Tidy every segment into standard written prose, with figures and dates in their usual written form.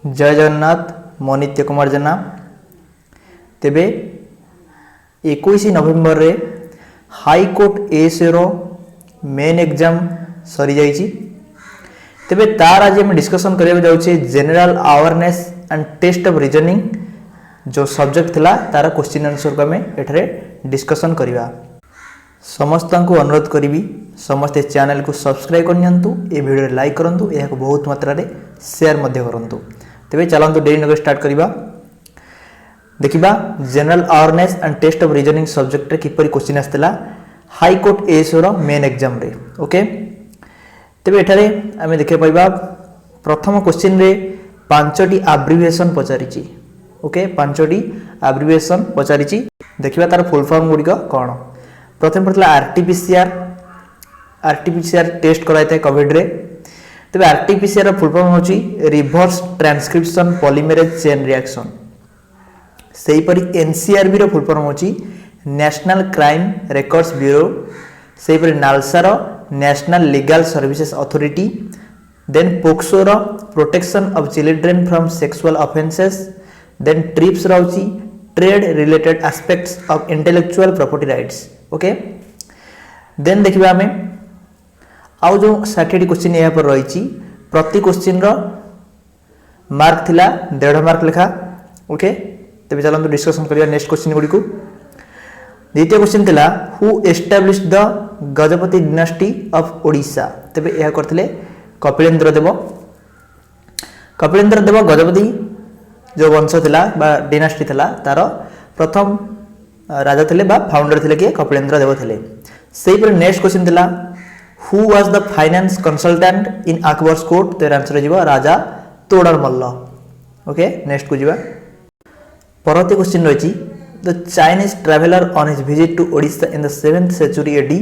जय जगन्नाथ मो नित्य कुमार जेना। तेबे 21 नवेम्बर रे हाईकोर्ट एएसए रो मेन एग्जाम सरी जाइछि। तेबे तार आज हम डिस्कशन करिया जाउछे general awareness and test of reasoning जो सब्जेक्ट थिला तार क्वेश्चन आंसर को हमें एठरे डिस्कशन करिवा। समस्त को अनुरोध करी समस्ते चैनल को सब्सक्राइब करनियंतु, ए वीडियो लाइक करंतु, एहा को बहुत मात्रा रे शेयर मध्य करंतु। तेबे चलंतु डेली नगर स्टार्ट करिवा। देखिबा general awareness and test of reasoning subject रे किपरि क्वेश्चन आस्तिला हाई कोर्ट एएसए रो मेन एग्जाम रे। ओके, तेबे एठारे आमे देखे पाइबा प्रथम क्वेश्चन रे पांचटी एब्रिविएशन पचारिची। ओके, पांचटी एब्रिविएशन पचारिची। देखिबा तार फुल फॉर्म गुडी कोन। प्रथम पड़ता आरटीपीसीआर टेस्ट कराइते कोविड रे। तेबे आरटीपीसीआर रो फुल फॉर्म होची reverse transcription polymerase chain reaction. सेही परि एनसीआरबी रो फुल फॉर्म होची नेशनल क्राइम रिकॉर्ड्स ब्यूरो। सेही परि नालसा रो national legal services authority. Then POCSO रो protection of children from sexual offences. Then TRIPS रो होची trade related aspects of intellectual property rights. Okay, then देखिबा हमें आउ जो 60 क्वेश्चन यहाँ पर रही। प्रति क्वेश्चन रो मार्क थिला 1.5 मार्क लेखा। ओके, तेबे चलंतु डिस्कशन करिया नेक्स्ट क्वेश्चन गुडी को। द्वितीय क्वेश्चन थिला who established the Gajapati dynasty of Odisha. तेबे यह करथिले कपिलेंद्र देव। कपिलेंद्र देव गजपति जो वंश थिला बा डायनेस्टी थिला तार प्रथम राजा थिले बा फाउंडर थिले के कपिलेंद्र देव थिले। सेही पर नेक्स्ट क्वेश्चन थिला who was the finance consultant in Akbar's court. तो आंसर जिवो राजा तोडर मल्ल। ओके, नेक्स्ट को जिवा। परवर्ती क्वेश्चन रही the Chinese traveller on his visit to Odisha in the 7th century AD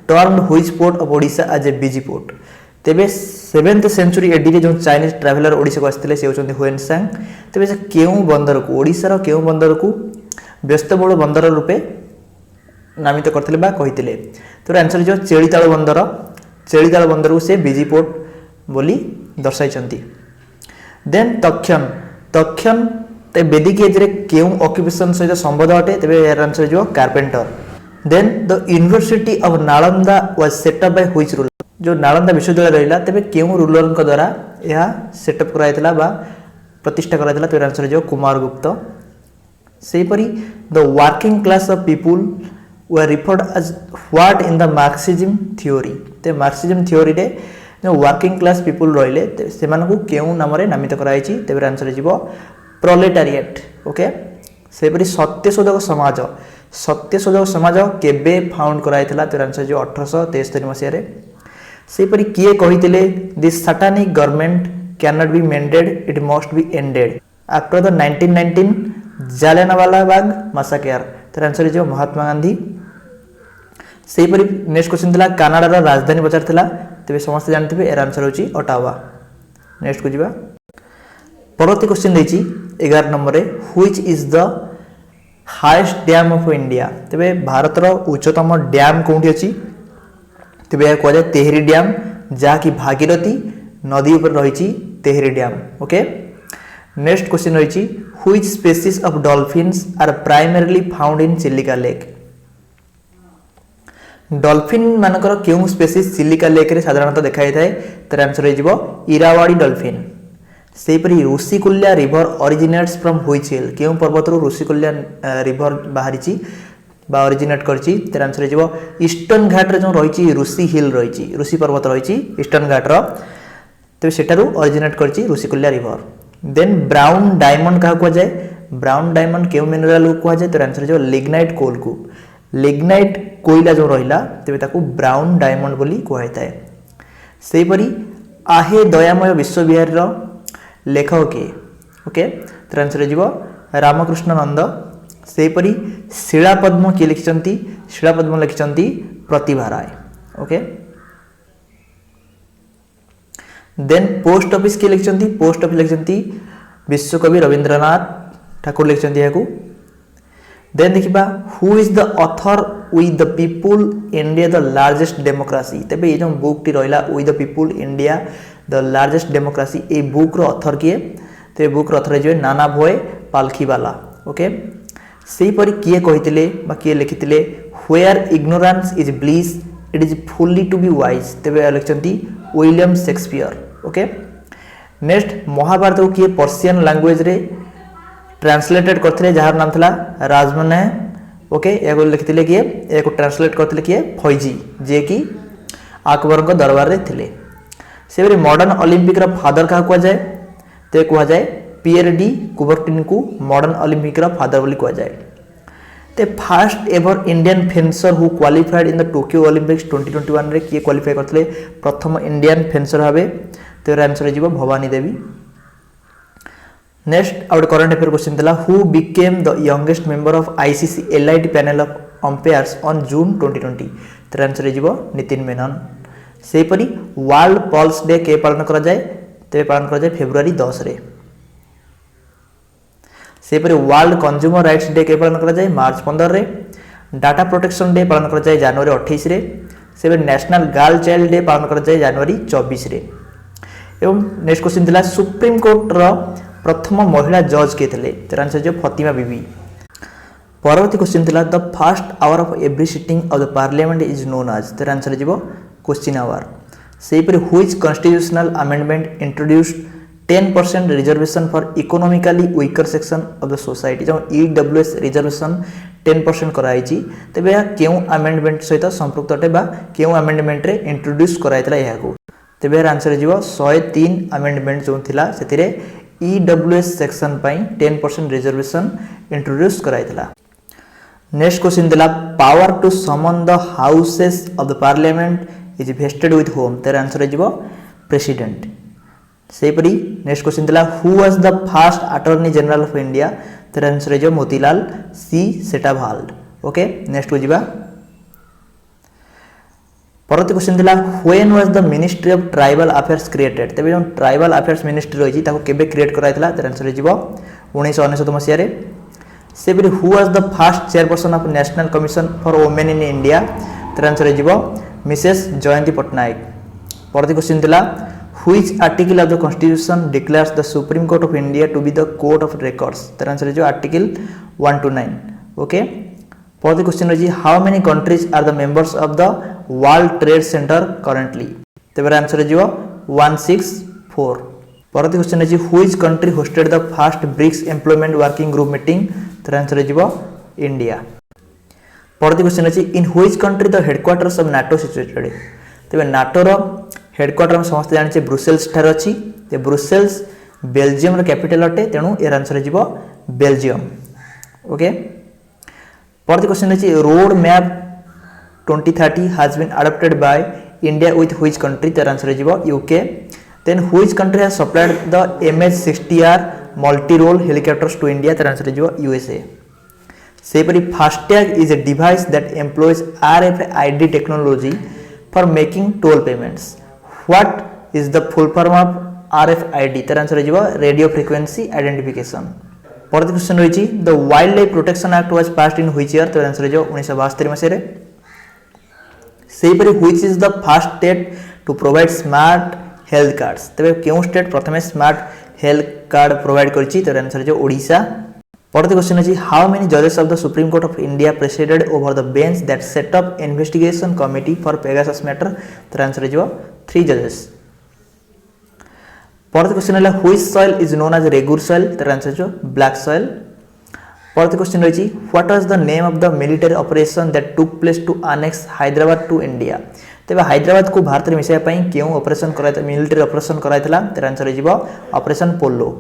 termed which port of Odisha as a busy port. तेबे 7th century AD रे जो Chinese traveller Odisha को आस्थिले से होचंदी हुएनसांग। तेबे से केउ बंदर को ओडिशा रो केउ बंदर को व्यस्तबहुल बंदर रूपे नामित करथिले बा कहिथिले। तो आंसर जो चेळीताळ बंदर। चेळीताळ बंदर को से बिजी पोर्ट बोली दर्शाइछंती। देन तक्षण। तक्षण ते वैदिक एज रे केउ ऑक्युपेशन सहित संबंध अटे। तेबे यार आंसर जो carpenter. Then the university of Nalanda was set up by which ruler. जो नालंदा विश्वविद्यालय रहिला तेबे केउ रूलर को द्वारा यह सेटअप कराइतला बा प्रतिष्ठा कराइतला। तो आंसर जो कुमारगुप्त। सेही परि the working class of people were referred as what in the Marxism theory। ते मार्क्सिज्म थ्योरी रे जो वर्किंग क्लास पीपल रहिले से मानको केउ नाम रे नामित कराइछि। तेबे आंसर जिवो प्रोलेटारिएट। ओके, से परि सत्यशोधक समाज। सत्यशोधक समाज केबे फाउंड कराइतला। तो आंसर जो 1873 मसिया रे। से परि किए कहितले this satanic government can not be mended, it must be ended after the 1919 Jallianwala Bagh massacre. तो आंसर जो महात्मा गांधी। सेही परि नेक्स्ट क्वेश्चन थिला कनाडा रा राजधानी पचार थिला। तेबे समस्त जानथिबे एर आंसर होची ओटावा। नेक्स्ट को जिबा। परवर्ती क्वेश्चन देछि 11 नंबर रे which is the highest dam of India. तेबे भारत रो उच्चतम डैम कोंठी अछि। तेबे को जाय तेहरी डैम जा कि भागीरथी नदी ऊपर रहिछि Tehri dam. Okay, next question रहिछि which species of dolphins are primarily found in Chilika lake. Dolphin मानकर केउ स्पीशीज चिलिका लेक रे साधारणतः देखाई थाए। तर आंसर हे जिवो इरावाडी डॉल्फिन। सेही परि Rushikulya river originates from which hill. केउ पर्वत रो ऋषिकुल्या रिवर बाहरिछि बा ओरिजिनेट करछि। तर आंसर हे जिवो ईस्टर्न घाट रे जो रहिछि ऋषि हिल रहिछि, ऋषि पर्वत रहिछि ईस्टर्न घाट रो। तो सेटारू ओरिजिनेट करछि Rushikulya river. Then brown diamond का को जाय। ब्राउन डायमंड केउ मिनरल को जाय। तो आंसर जो लिग्नाइट कोल को। लिग्नाइट कोइला जो रहिला तेबे ताकू ब्राउन डायमंड बोली कहै थाए। सेही परि आहे दयामय विश्वविहार रो लेखक के। ओके, तो आंसर जिवो रामकृष्ण नंद। सेही परि शिलापद्म के लिखिसंती। शिलापद्म लिखिसंती Pratibha Ray. Okay, then post office के लिखिसंती। पोस्ट ऑफिस लिखिसंती विश्वकवि रविंद्रनाथ ठाकुर लिखिसंती याकू। देन देखिबा who is the author with the people India the largest democracy. तेबे ये जो बुक टी रहिला with the people India the largest democracy ए बुक रो ऑथर किए। तो ये बुक रथरे जो नाना भोए पालखीवाला ओके सेहीपरि किए कहिथिले बा किए लिखिथिले where ignorance is bliss it is folly to be wise तेबे लिखचंती William Shakespeare okay next Mahabharata को किए पर्शियन लैंग्वेज रे ट्रांसलेटेड करथिले जहार नाम थला राजमने ओके एगो लिखिथिले किए एको ट्रांसलेट करथिले किए फौजी जे कि अकबर को दरबार रे थिले सेबरी मॉडर्न ओलंपिक रा फादर का कुआ जाए ते कुआ जाए पियर डी कुबर्टिन को मॉडर्न ओलंपिक रा फादर बोली कुआ जाए ते first ever Indian fencer who qualified in the Tokyo Olympics 2021 रे किए क्वालिफाई करथिले प्रथम इंडियन फेंसर भाबे तेर आंसर जीव Bhavani Devi next out current affair question दिला who became the youngest member of ICC elite panel of umpires on June 2020 तेर answer जीव नितिन मेनन सेपरी वर्ल्ड पल्स डे के पालन करा जाए तेरे पालन करा जाए फेब्रुआरी 10 रे सेपरी वर्ल्ड कंज्यूमर राइट्स डे के पालन करा जाए मार्च 15 रे डाटा प्रोटेक्शन डे पालन करा जाए जनवरी 28 रे सेपरी नेशनल गर्ल चाइल्ड डे पालन करा जाए जनवरी 24 रे एवं नेक्स्ट क्वेश्चन दिला सुप्रीम कोर्ट रो प्रथम महिला जज के थिले तेरा आंसर जो फातिमा बीबी परवर्ती क्वेश्चन दिला the first hour of every sitting of the parliament is known as तेरा आंसर जीवो क्वेश्चन आवर सेपरि which constitutional amendment introduced 10% reservation for economically weaker section of the society जो ईडब्ल्यूएस रिजर्वेशन 10% कराई छि तबे केउ अमेंडमेंट सहित संपृक्त अटे बा केउ अमेंडमेंट रे इंट्रोड्यूस कराइतला याको तबे आंसर जीवो 103 अमेंडमेंट जो थिला सेतिरे ईडब्ल्यूएस सेक्शन पई 10% रिजर्वेशन इंट्रोड्यूस कराइतला नेक्स्ट क्वेश्चन दिला power to summon the houses of the parliament is vested with whom तेर आंसर जीवो प्रेसिडेंट सेपरी नेक्स्ट क्वेश्चन दिला who was the first attorney general of India तेर आंसर जो Motilal C Setalvad okay next को जीवा परवर्ती क्वेश्चन दिला when was the ministry of tribal affairs created तबे जो ट्राइबल अफेयर्स मिनिस्ट्री रही ताको केबे क्रिएट कराइतला तेर आंसर जीवो 1999 मसिया रे सेपरी who was the first chairperson of national commission for women in India तेर आंसर जीवो मिसेस जयंती पटनायक परवर्ती क्वेश्चन दिला which article of the constitution declares the supreme court of India to be the court of records तेर answer जो article 129 okay परवर्ती question रही how many countries are the members of the world trade center currently तेरे answer जो 164 परवर्ती question रही which country hosted the first BRICS employment working group meeting तेरे answer जो इंडिया परवर्ती क्वेश्चन अच्छी in which country the headquarters of NATO situated तेरे NATO रो हेडक्वार्टर हम समस्त जानिछे ब्रुसेल्स ठार अछि ते ब्रुसेल्स बेल्जियम रो कैपिटल अटे तेनु एर आंसर जीवो बेल्जियम ओके परवर्ती क्वेश्चन अछि road map 2030 has been adopted by India with which country तेर आंसर जीवो UK then which country has supplied the MH-60R multi role helicopters to India तेर answer जीवो यूएसए सेपरी FASTag is a device that employs RFID technology for making toll payments what is the full form of RFID तेर answer जीवो radio frequency identification परवर्ती question रही the wild life protection act was passed in which year तेर answer जो 1972 मसिया रे सेपरी which is the first state to provide smart health cards तबे केउ स्टेट प्रथमे स्मार्ट हेल्थ कार्ड प्रोवाइड करछि तेर आंसर जो ओडिशा परवर्ती क्वेश्चन अछि हाउ मेनी जजेस of the supreme court of India presided over the bench that set up investigation committee for Pegasus matter तेर आंसर जो 3 जजेस परवर्ती क्वेश्चन है which soil is known as regur soil तेर आंसर जो ब्लैक सॉइल परवर्ती question रही what was the name of the military operation that took place to annex Hyderabad to India तेबे हैदराबाद को भारत रे मिसाया पई केउ ऑपरेशन कराइता मिलिटरी ऑपरेशन कराइतला तेर आंसर जीवो ऑपरेशन पोलो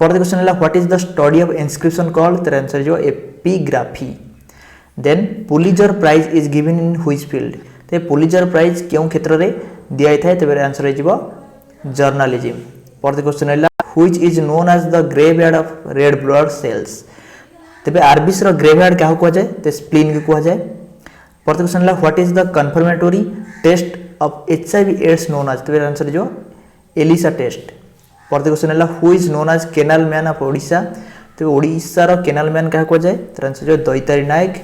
परवर्ती क्वेश्चन है what is the study of inscription called तेर आंसर जो epigraphy then Pulitzer prize is given in which field ते पुलिजर प्राइज केउ क्षेत्र रे दिया थाए तेबे आंसर जीवो जर्नलिज्म परवर्ती क्वेश्चन है which is known as the graveyard of red blood cells तेबे आरबीसी रो ग्रेवयार्ड क्या को जाय ते स्प्लीन के को जाय परवर्ती क्वेश्चन है what is the confirmatory test of HIV AIDS known as तेबे आंसर जो एलिसा टेस्ट परवर्ती क्वेश्चन है who is known as canal man of Odisha तेबे ओडिसा रो केनाल मैन क्या को जाय तेबे आंसर जो दैतारी नायक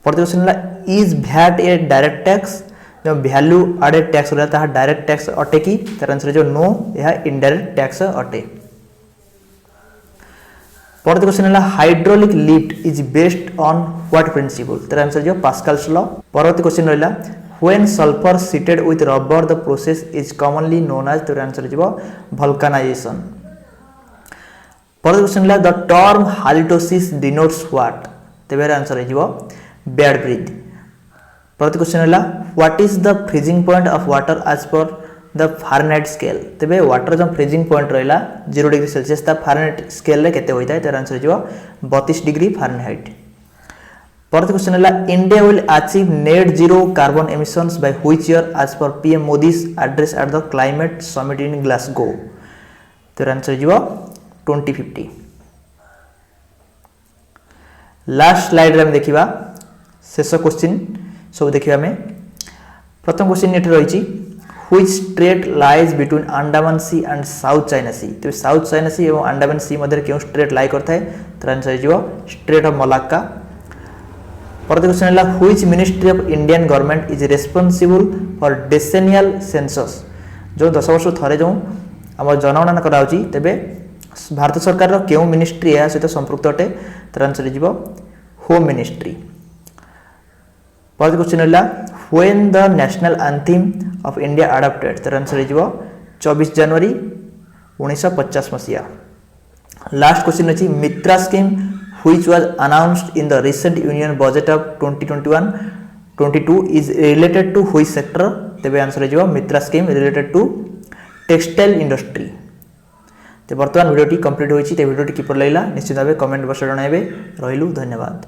परवर्ती क्वेश्चन है is VAT a direct tax जो वैल्यू एडेड टैक्स रहता है डायरेक्ट टैक्स अटे की तेर आंसर जो नो यह इनडायरेक्ट टैक्स अटे परवर्ती क्वेश्चन है hydraulic lift is based on what principle, तर आंसर जो पास्कल्स लॉ। परवर्ती क्वेश्चन रहिला when sulphur seated with rubber the process is commonly known as, तर आंसर जो वल्कानाइजेशन। परवर्ती क्वेश्चन है the term halitosis denotes what, तेबे आंसर हो बैड ब्रीथ। परवर्ती क्वेश्चन है what is the freezing point of water as per the Fahrenheit scale, तेबे water जो फ्रीजिंग पॉइंट रहिला 0 डिग्री सेल्सियस ता फारेनहाइट स्केल रे केते होइता है, तर आंसर जो 32 डिग्री फारेनहाइट। परवर्ती क्वेश्चन है India will achieve net zero carbon emissions by which year as per PM Modi's address at the climate summit in Glasgow, तर आंसर जो 2050। लास्ट स्लाइड रे हम देखिबा शेष क्वेश्चन सब देखिबा हमें। प्रथम क्वेश्चन एठी रहिछि which strait lies between Andaman sea and south China sea, तो साउथ चाइना सी और अंडमान सी मध्य क्यों स्ट्रेट लाई करता है, तो आंसर हो स्ट्रेट ऑफ मलाक्का। परवर्ती क्वेश्चन है which ministry of Indian government is responsible for decennial census, जो 10 वर्ष थरे जो आम जनगणना कराउची, तेबे भारत सरकार रो केउ मिनिस्ट्री या सहित संपृक्त अटे, तर आंसर हो होम मिनिस्ट्री। परवर्ती क्वेश्चन है when the national anthem of India adopted, तर आंसर हो 24 जनवरी 1950 मसीहा। लास्ट क्वेश्चन अछि Mitra scheme which was announced in the recent union budget ऑफ 2021-22 is related to which sector, तेबे आंसर हो Mitra scheme related to textile industry. तो वर्तमान वीडियोटी कंप्लीट होइछि, ते वीडियोटी किपर लागला निश्चित भाबे कमेंट बॉक्स रे जणाइबे। रहिलु, धन्यवाद।